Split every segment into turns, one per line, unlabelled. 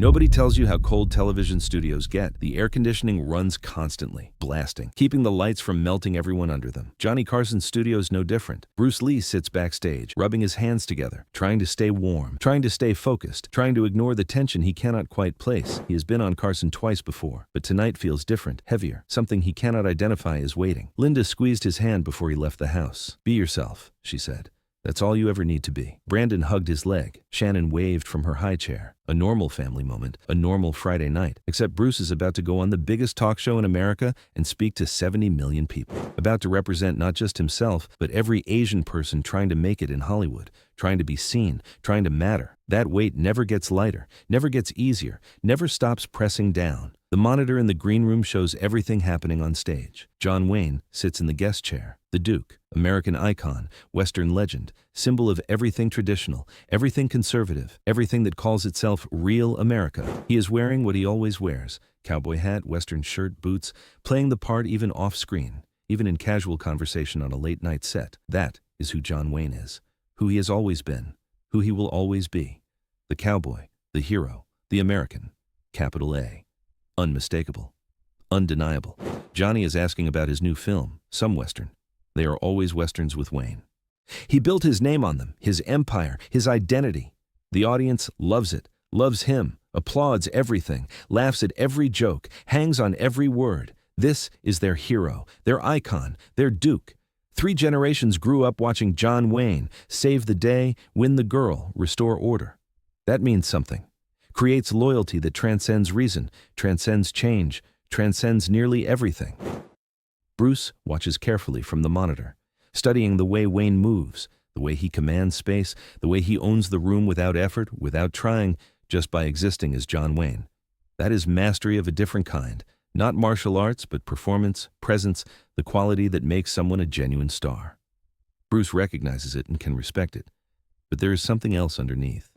Nobody tells you how cold television studios get. The air conditioning runs constantly, blasting, keeping the lights from melting everyone under them. Johnny Carson's studio is no different. Bruce Lee sits backstage, rubbing his hands together, trying to stay warm, trying to stay focused, trying to ignore the tension he cannot quite place. He has been on Carson twice before, but tonight feels different, heavier. Something he cannot identify is waiting. Linda squeezed his hand before he left the house. "Be yourself," she said. "That's all you ever need to be." Brandon hugged his leg. Shannon waved from her high chair. A normal family moment, a normal Friday night. Except Bruce is about to go on the biggest talk show in America and speak to 70 million people. About to represent not just himself, but every Asian person trying to make it in Hollywood, trying to be seen, trying to matter. That weight never gets lighter, never gets easier, never stops pressing down. The monitor in the green room shows everything happening on stage. John Wayne sits in the guest chair. The Duke, American icon, Western legend, symbol of everything traditional, everything conservative, everything that calls itself real America. He is wearing what he always wears: cowboy hat, Western shirt, boots, playing the part even off-screen, even in casual conversation on a late-night set. That is who John Wayne is, who he has always been, who he will always be. The cowboy, the hero, the American, capital A. Unmistakable. Undeniable. Johnny is asking about his new film, some Western. They are always Westerns with Wayne. He built his name on them, his empire, his identity. The audience loves it, loves him, applauds everything, laughs at every joke, hangs on every word. This is their hero, their icon, their Duke. 3 generations grew up watching John Wayne save the day, win the girl, restore order. That means something. Creates loyalty that transcends reason, transcends change, transcends nearly everything. Bruce watches carefully from the monitor, studying the way Wayne moves, the way he commands space, the way he owns the room without effort, without trying, just by existing as John Wayne. That is mastery of a different kind, not martial arts, but performance, presence, the quality that makes someone a genuine star. Bruce recognizes it and can respect it, but there is something else underneath.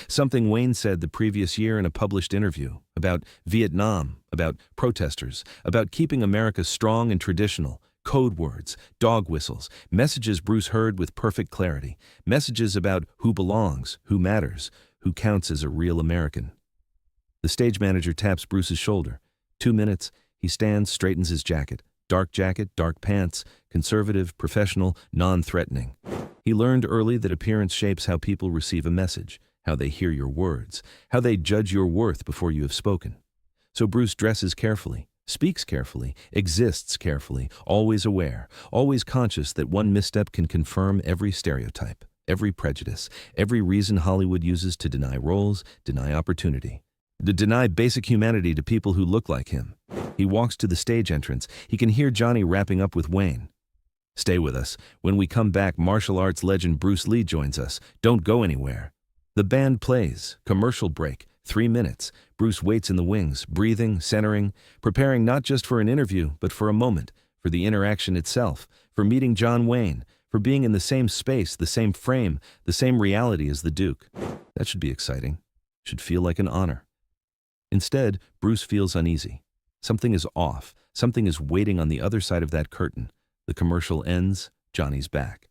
Something Wayne said the previous year in a published interview about Vietnam, about protesters, about keeping America strong and traditional, code words, dog whistles, messages Bruce heard with perfect clarity, messages about who belongs, who matters, who counts as a real American. The stage manager taps Bruce's shoulder. 2 minutes, he stands, straightens his jacket, dark pants, conservative, professional, non-threatening. He learned early that appearance shapes how people receive a message, how they hear your words, how they judge your worth before you have spoken. So Bruce dresses carefully, speaks carefully, exists carefully, always aware, always conscious that one misstep can confirm every stereotype, every prejudice, every reason Hollywood uses to deny roles, deny opportunity, to deny basic humanity to people who look like him. He walks to the stage entrance. He can hear Johnny wrapping up with Wayne. "Stay with us. When we come back, martial arts legend Bruce Lee joins us. Don't go anywhere." The band plays. Commercial break. 3 minutes. Bruce waits in the wings, breathing, centering, preparing not just for an interview, but for a moment, for the interaction itself, for meeting John Wayne, for being in the same space, the same frame, the same reality as the Duke. That should be exciting. Should feel like an honor. Instead, Bruce feels uneasy. Something is off. Something is waiting on the other side of that curtain. The commercial ends. Johnny's back.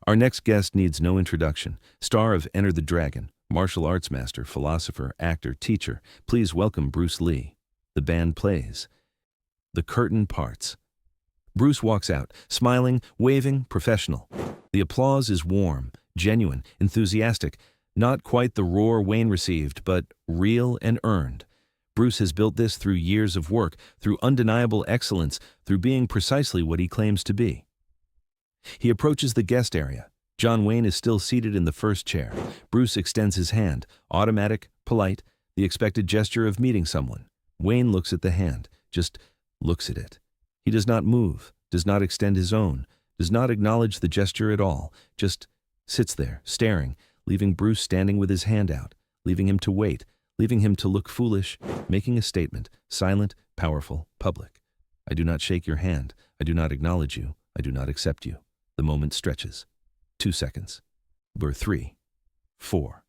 Our next guest needs no introduction. Star of Enter the Dragon, martial arts master, philosopher, actor, teacher. Please welcome Bruce Lee. The band plays. The curtain parts. Bruce walks out, smiling, waving, professional. The applause is warm, genuine, enthusiastic. Not quite the roar Wayne received, but real and earned. Bruce has built this through years of work, through undeniable excellence, through being precisely what he claims to be. He approaches the guest area. John Wayne is still seated in the first chair. Bruce extends his hand, automatic, polite, the expected gesture of meeting someone. Wayne looks at the hand, just looks at it. He does not move, does not extend his own, does not acknowledge the gesture at all, just sits there, staring, leaving Bruce standing with his hand out, leaving him to wait, leaving him to look foolish, making a statement, silent, powerful, public. "I do not shake your hand. I do not acknowledge you. I do not accept you." The moment stretches. 2 seconds. 3. 4.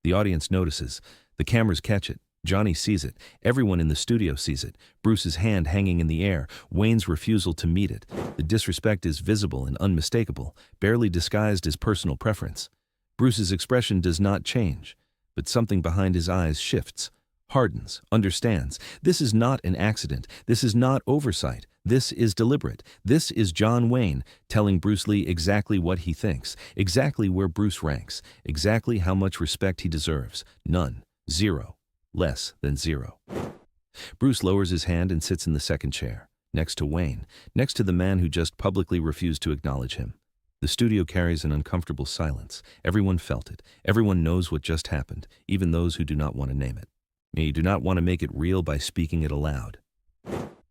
The audience notices. The cameras catch it. Johnny sees it. Everyone in the studio sees it. Bruce's hand hanging in the air. Wayne's refusal to meet it. The disrespect is visible and unmistakable, barely disguised as personal preference. Bruce's expression does not change, but something behind his eyes shifts. hardens, understands. This is not an accident. This is not oversight. This is deliberate. This is John Wayne telling Bruce Lee exactly what he thinks, exactly where Bruce ranks, exactly how much respect he deserves. None. Zero. Less than zero. Bruce lowers his hand and sits in the second chair, next to Wayne, next to the man who just publicly refused to acknowledge him. The studio carries an uncomfortable silence. Everyone felt it. Everyone knows what just happened, even those who do not want to name it. You do not want to make it real by speaking it aloud.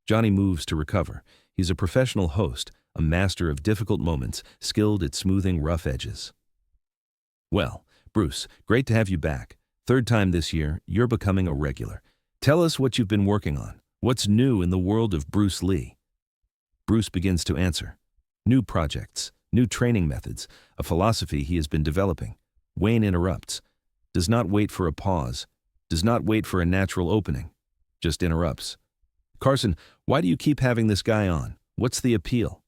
Johnny moves to recover. He's a professional host, a master of difficult moments, skilled at smoothing rough edges. Well, Bruce, great to have you back. Third time this year, you're becoming a regular. Tell us what you've been working on. What's new in the world of Bruce Lee? Bruce begins to answer. New projects, new training methods, a philosophy he has been developing. Wayne interrupts. Does not wait for a pause. Does not wait for a natural opening. Just interrupts. Carson, why do you keep having this guy on? What's the appeal?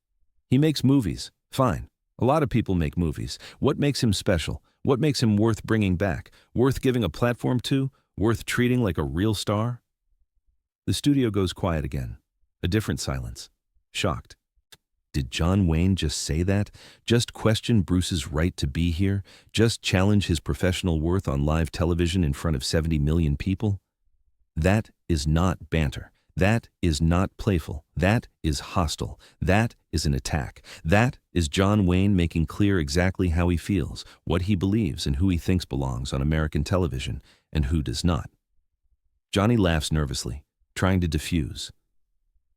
He makes movies. Fine. A lot of people make movies. What makes him special? What makes him worth bringing back? Worth giving a platform to? Worth treating like a real star? The studio goes quiet again. A different silence. Shocked. Did John Wayne just say that? Just question Bruce's right to be here? Just challenge his professional worth on live television in front of 70 million people? That is not banter. That is not playful. That is hostile. That is an attack. That is John Wayne making clear exactly how he feels, what he believes, and who he thinks belongs on American television, and who does not. Johnny laughs nervously, trying to diffuse.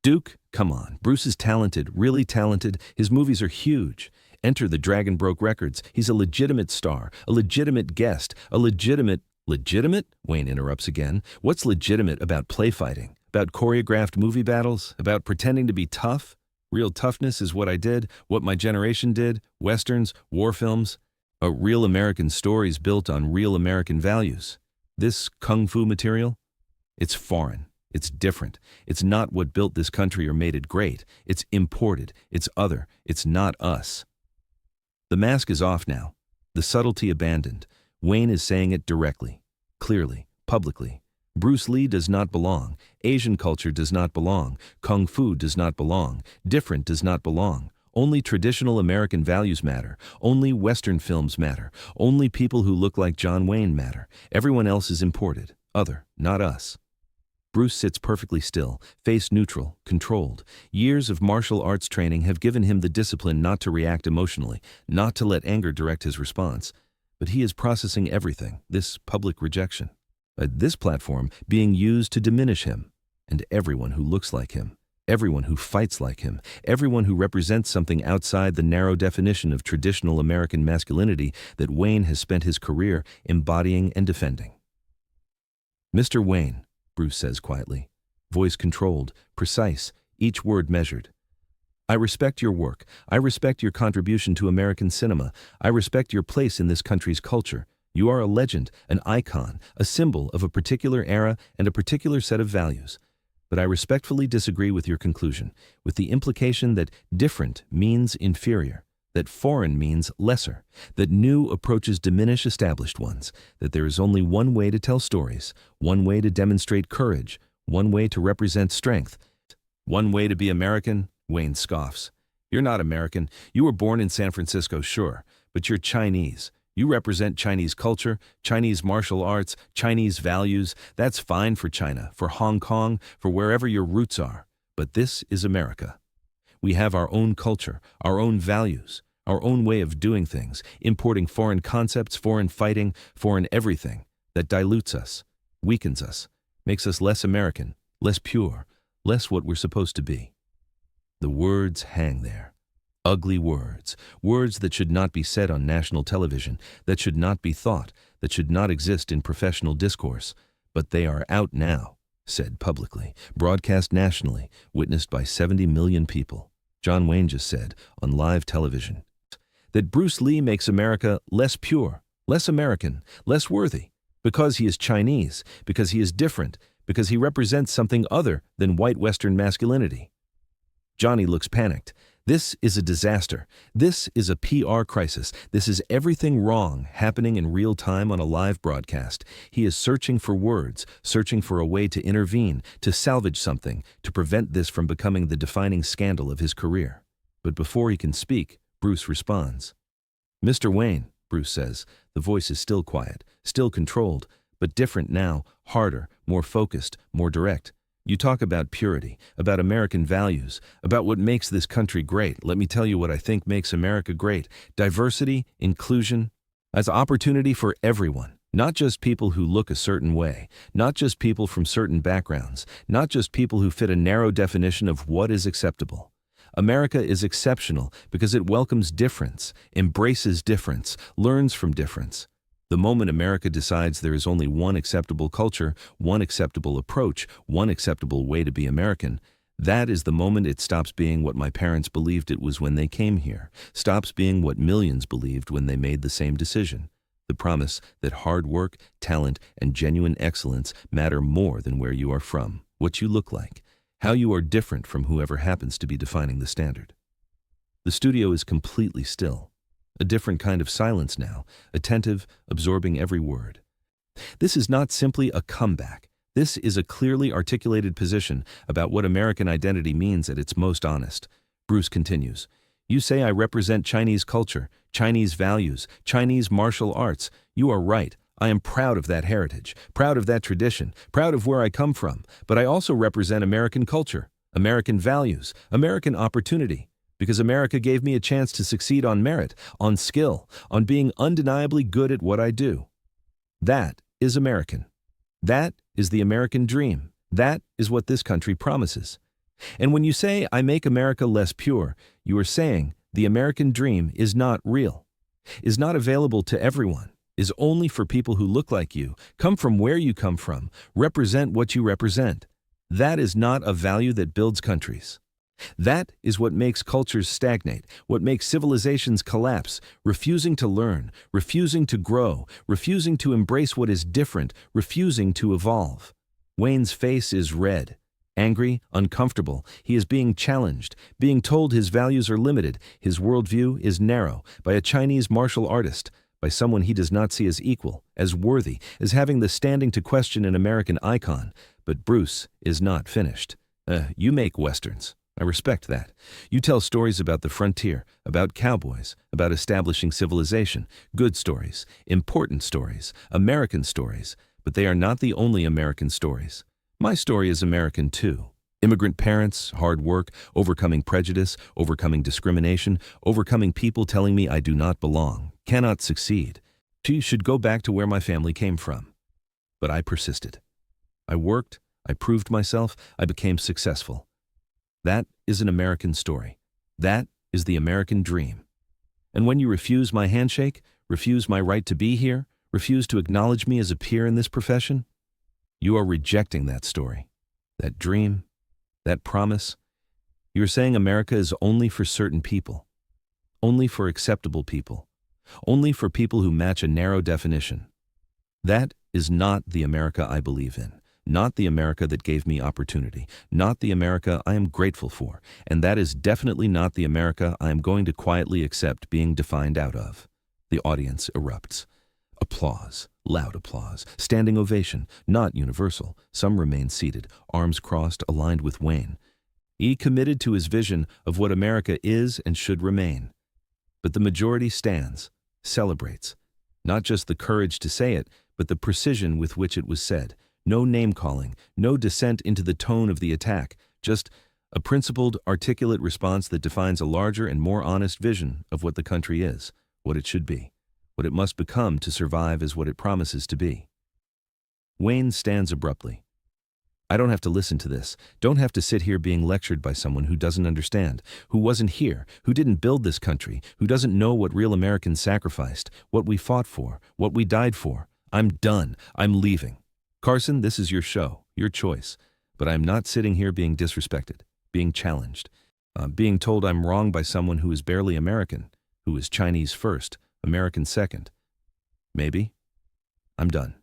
Duke, come on. Bruce is talented, really talented. His movies are huge. Enter the Dragon broke records. He's a legitimate star, a legitimate guest, a legitimate... Legitimate? Wayne interrupts again. What's legitimate about play fighting? About choreographed movie battles? About pretending to be tough? Real toughness is what I did, what my generation did, westerns, war films. Real American stories built on real American values. This kung fu material? It's foreign. It's different. It's not what built this country or made it great. It's imported. It's other. It's not us. The mask is off now. The subtlety abandoned. Wayne is saying it directly, clearly, publicly. Bruce Lee does not belong. Asian culture does not belong. Kung fu does not belong. Different does not belong. Only traditional American values matter. Only Western films matter. Only people who look like John Wayne matter. Everyone else is imported. Other, not us. Bruce sits perfectly still, face neutral, controlled. Years of martial arts training have given him the discipline not to react emotionally, not to let anger direct his response. But he is processing everything, this public rejection. This platform being used to diminish him, and everyone who looks like him, everyone who fights like him, everyone who represents something outside the narrow definition of traditional American masculinity that Wayne has spent his career embodying and defending. Mr. Wayne, Bruce says quietly, voice controlled, precise, each word measured. I respect your work. I respect your contribution to American cinema. I respect your place in this country's culture. You are a legend, an icon, a symbol of a particular era and a particular set of values. But I respectfully disagree with your conclusion, with the implication that different means inferior, that foreign means lesser, that new approaches diminish established ones, that there is only one way to tell stories, one way to demonstrate courage, one way to represent strength, one way to be American. Wayne scoffs. You're not American. You were born in San Francisco, sure, but you're Chinese. You represent Chinese culture, Chinese martial arts, Chinese values. That's fine for China, for Hong Kong, for wherever your roots are. But this is America. We have our own culture, our own values, our own way of doing things, importing foreign concepts, foreign fighting, foreign everything that dilutes us, weakens us, makes us less American, less pure, less what we're supposed to be. The words hang there. Ugly words. Words that should not be said on national television, that should not be thought, that should not exist in professional discourse. But they are out now, said publicly, broadcast nationally, witnessed by 70 million people. John Wayne just said, on live television, that Bruce Lee makes America less pure, less American, less worthy, because he is Chinese, because he is different, because he represents something other than white Western masculinity. Johnny looks panicked. This is a disaster. This is a PR crisis. This is everything wrong happening in real time on a live broadcast. He is searching for words, searching for a way to intervene, to salvage something, to prevent this from becoming the defining scandal of his career. But before he can speak, Bruce responds. "Mr. Wayne," Bruce says. The voice is still quiet, still controlled, but different now, harder, more focused, more direct. "You talk about purity, about American values, about what makes this country great. Let me tell you what I think makes America great. Diversity, inclusion, as opportunity for everyone. Not just people who look a certain way, not just people from certain backgrounds, not just people who fit a narrow definition of what is acceptable. America is exceptional because it welcomes difference, embraces difference, learns from difference. The moment America decides there is only one acceptable culture, one acceptable approach, one acceptable way to be American, that is the moment it stops being what my parents believed it was when they came here, stops being what millions believed when they made the same decision. The promise that hard work, talent, and genuine excellence matter more than where you are from, what you look like, how you are different from whoever happens to be defining the standard." The studio is completely still. A different kind of silence now, attentive, absorbing every word. This is not simply a comeback. This is a clearly articulated position about what American identity means at its most honest. Bruce continues, "You say I represent Chinese culture, Chinese values, Chinese martial arts. You are right. I am proud of that heritage, proud of that tradition, proud of where I come from, but I also represent American culture, American values, American opportunity. Because America gave me a chance to succeed on merit, on skill, on being undeniably good at what I do. That is American. That is the American dream. That is what this country promises. And when you say I make America less pure, you are saying the American dream is not real, is not available to everyone, is only for people who look like you, come from where you come from, represent what you represent. That is not a value that builds countries. That is what makes cultures stagnate, what makes civilizations collapse, refusing to learn, refusing to grow, refusing to embrace what is different, refusing to evolve." Wayne's face is red, angry, uncomfortable. He is being challenged, being told his values are limited, his worldview is narrow, by a Chinese martial artist, by someone he does not see as equal, as worthy, as having the standing to question an American icon. But Bruce is not finished. You make Westerns. I respect that. You tell stories about the frontier, about cowboys, about establishing civilization, good stories, important stories, American stories, but they are not the only American stories. My story is American too. Immigrant parents, hard work, overcoming prejudice, overcoming discrimination, overcoming people telling me I do not belong, cannot succeed. She should go back to where my family came from. But I persisted. I worked, I proved myself, I became successful. That is an American story. That is the American dream. And when you refuse my handshake, refuse my right to be here, refuse to acknowledge me as a peer in this profession, you are rejecting that story, that dream, that promise. You are saying America is only for certain people, only for acceptable people, only for people who match a narrow definition. That is not the America I believe in. Not the America that gave me opportunity, not the America I am grateful for, and that is definitely not the America I am going to quietly accept being defined out of. The audience erupts. Applause, loud applause, standing ovation, not universal. Some remain seated, arms crossed, aligned with Wayne. He committed to his vision of what America is and should remain. But the majority stands, celebrates. Not just the courage to say it, but the precision with which it was said. No name-calling, no descent into the tone of the attack, just a principled, articulate response that defines a larger and more honest vision of what the country is, what it should be, what it must become to survive as what it promises to be. Wayne stands abruptly. I don't have to listen to this, don't have to sit here being lectured by someone who doesn't understand, who wasn't here, who didn't build this country, who doesn't know what real Americans sacrificed, what we fought for, what we died for. I'm done. I'm leaving. Carson, this is your show, your choice, but I'm not sitting here being disrespected, being challenged, being told I'm wrong by someone who is barely American, who is Chinese first, American second. Maybe. I'm done.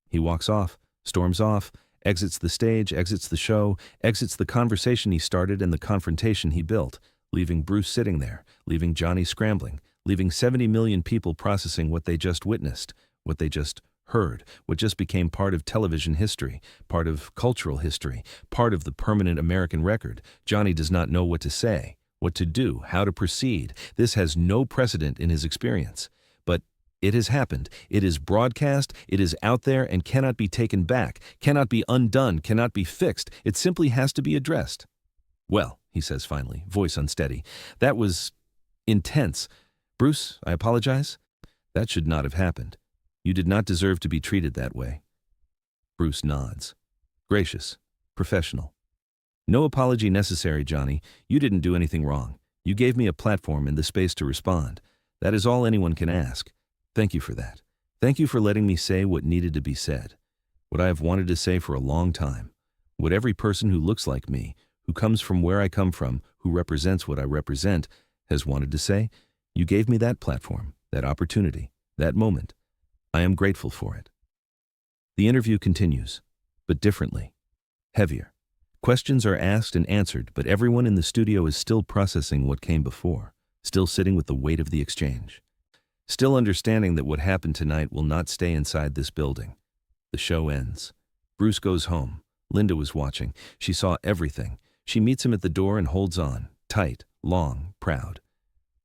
He walks off, storms off, exits the stage, exits the show, exits the conversation he started and the confrontation he built, leaving Bruce sitting there, leaving Johnny scrambling, leaving 70 million people processing what they just witnessed, what they just heard, what just became part of television history, part of cultural history, part of the permanent American record. Johnny does not know what to say, what to do, how to proceed. This has no precedent in his experience. But it has happened. It is broadcast, it is out there, and cannot be taken back, cannot be undone, cannot be fixed. It simply has to be addressed. "Well," he says finally, voice unsteady, "that was intense. Bruce, I apologize. That should not have happened. You did not deserve to be treated that way." Bruce nods. Gracious, professional. "No apology necessary, Johnny. You didn't do anything wrong. You gave me a platform and the space to respond. That is all anyone can ask. Thank you for that. Thank you for letting me say what needed to be said, what I have wanted to say for a long time, what every person who looks like me, who comes from where I come from, who represents what I represent, has wanted to say. You gave me that platform, that opportunity, that moment. I am grateful for it." The interview continues, but differently, heavier. Questions are asked and answered, but everyone in the studio is still processing what came before, still sitting with the weight of the exchange, still understanding that what happened tonight will not stay inside this building. The show ends. Bruce goes home. Linda was watching. She saw everything. She meets him at the door and holds on, tight, long, proud.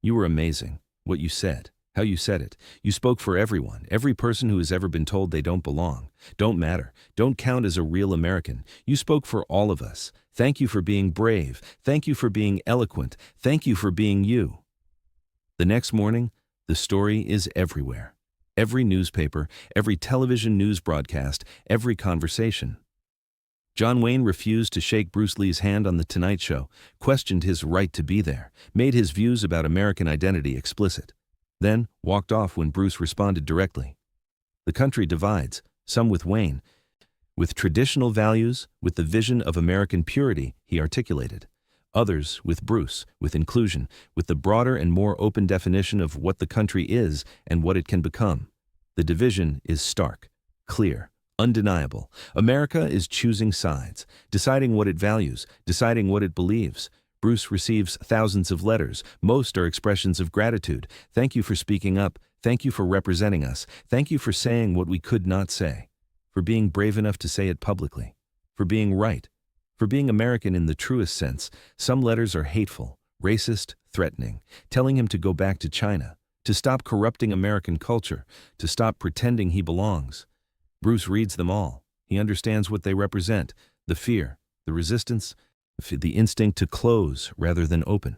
"You were amazing. What you said, how you said it. You spoke for everyone, every person who has ever been told they don't belong, don't matter, don't count as a real American. You spoke for all of us. Thank you for being brave. Thank you for being eloquent. Thank you for being you." The next morning, the story is everywhere. Every newspaper, every television news broadcast, every conversation. John Wayne refused to shake Bruce Lee's hand on The Tonight Show, questioned his right to be there, made his views about American identity explicit, then walked off when Bruce responded directly. The country divides, some with Wayne, with traditional values, with the vision of American purity he articulated, others with Bruce, with inclusion, with the broader and more open definition of what the country is and what it can become. The division is stark, clear, undeniable. America is choosing sides, deciding what it values, deciding what it believes. Bruce receives thousands of letters. Most are expressions of gratitude. "Thank you for speaking up. Thank you for representing us. Thank you for saying what we could not say. For being brave enough to say it publicly. For being right. For being American in the truest sense." Some letters are hateful, racist, threatening, telling him to go back to China, to stop corrupting American culture, to stop pretending he belongs. Bruce reads them all. He understands what they represent, the fear, the resistance, the instinct to close rather than open.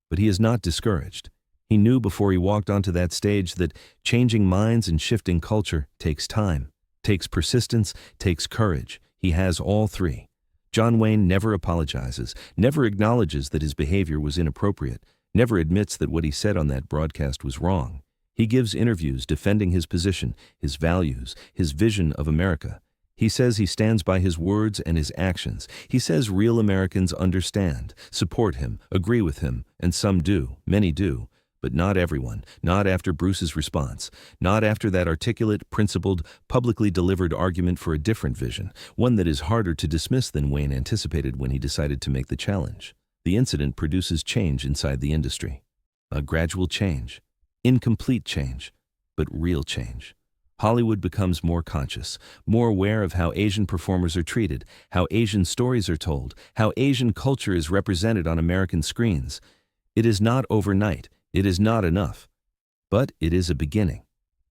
But he is not discouraged. He knew before he walked onto that stage that changing minds and shifting culture takes time, takes persistence, takes courage. He has all three. John Wayne never apologizes, never acknowledges that his behavior was inappropriate, never admits that what he said on that broadcast was wrong. He gives interviews defending his position, his values, his vision of America. He says he stands by his words and his actions. He says real Americans understand, support him, agree with him, and some do, many do, but not everyone, not after Bruce's response, not after that articulate, principled, publicly delivered argument for a different vision, one that is harder to dismiss than Wayne anticipated when he decided to make the challenge. The incident produces change inside the industry. A gradual change. Incomplete change, but real change. Hollywood becomes more conscious, more aware of how Asian performers are treated, how Asian stories are told, how Asian culture is represented on American screens. It is not overnight, it is not enough, but it is a beginning,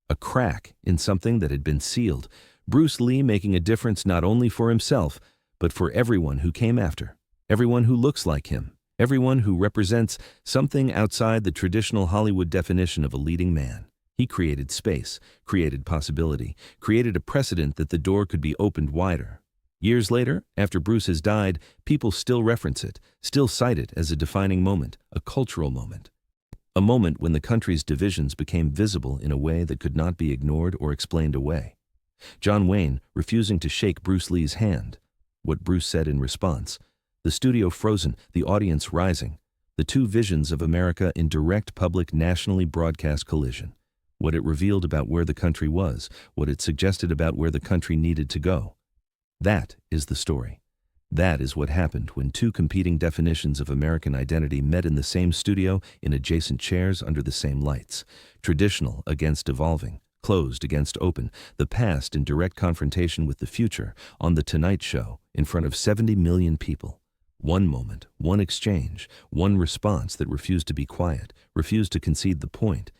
a crack in something that had been sealed. Bruce Lee making a difference not only for himself, but for everyone who came after, everyone who looks like him, everyone who represents something outside the traditional Hollywood definition of a leading man. He created space, created possibility, created a precedent that the door could be opened wider. Years later, after Bruce has died, people still reference it, still cite it as a defining moment, a cultural moment. A moment when the country's divisions became visible in a way that could not be ignored or explained away. John Wayne refusing to shake Bruce Lee's hand. What Bruce said in response. The studio frozen, the audience rising. The two visions of America in direct public nationally broadcast collision. What it revealed about where the country was, what it suggested about where the country needed to go. That is the story. That is what happened when two competing definitions of American identity met in the same studio in adjacent chairs under the same lights. Traditional against evolving, closed against open, the past in direct confrontation with the future, on The Tonight Show, in front of 70 million people. One moment, one exchange, one response that refused to be quiet, refused to concede the point,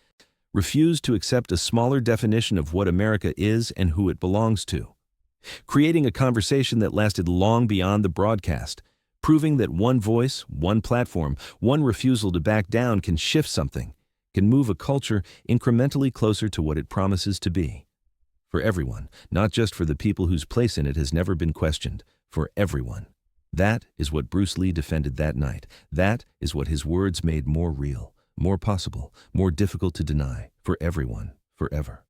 refused to accept a smaller definition of what America is and who it belongs to. Creating a conversation that lasted long beyond the broadcast, proving that one voice, one platform, one refusal to back down can shift something, can move a culture incrementally closer to what it promises to be. For everyone, not just for the people whose place in it has never been questioned, for everyone. That is what Bruce Lee defended that night. That is what his words made more real, more possible, more difficult to deny, for everyone, forever.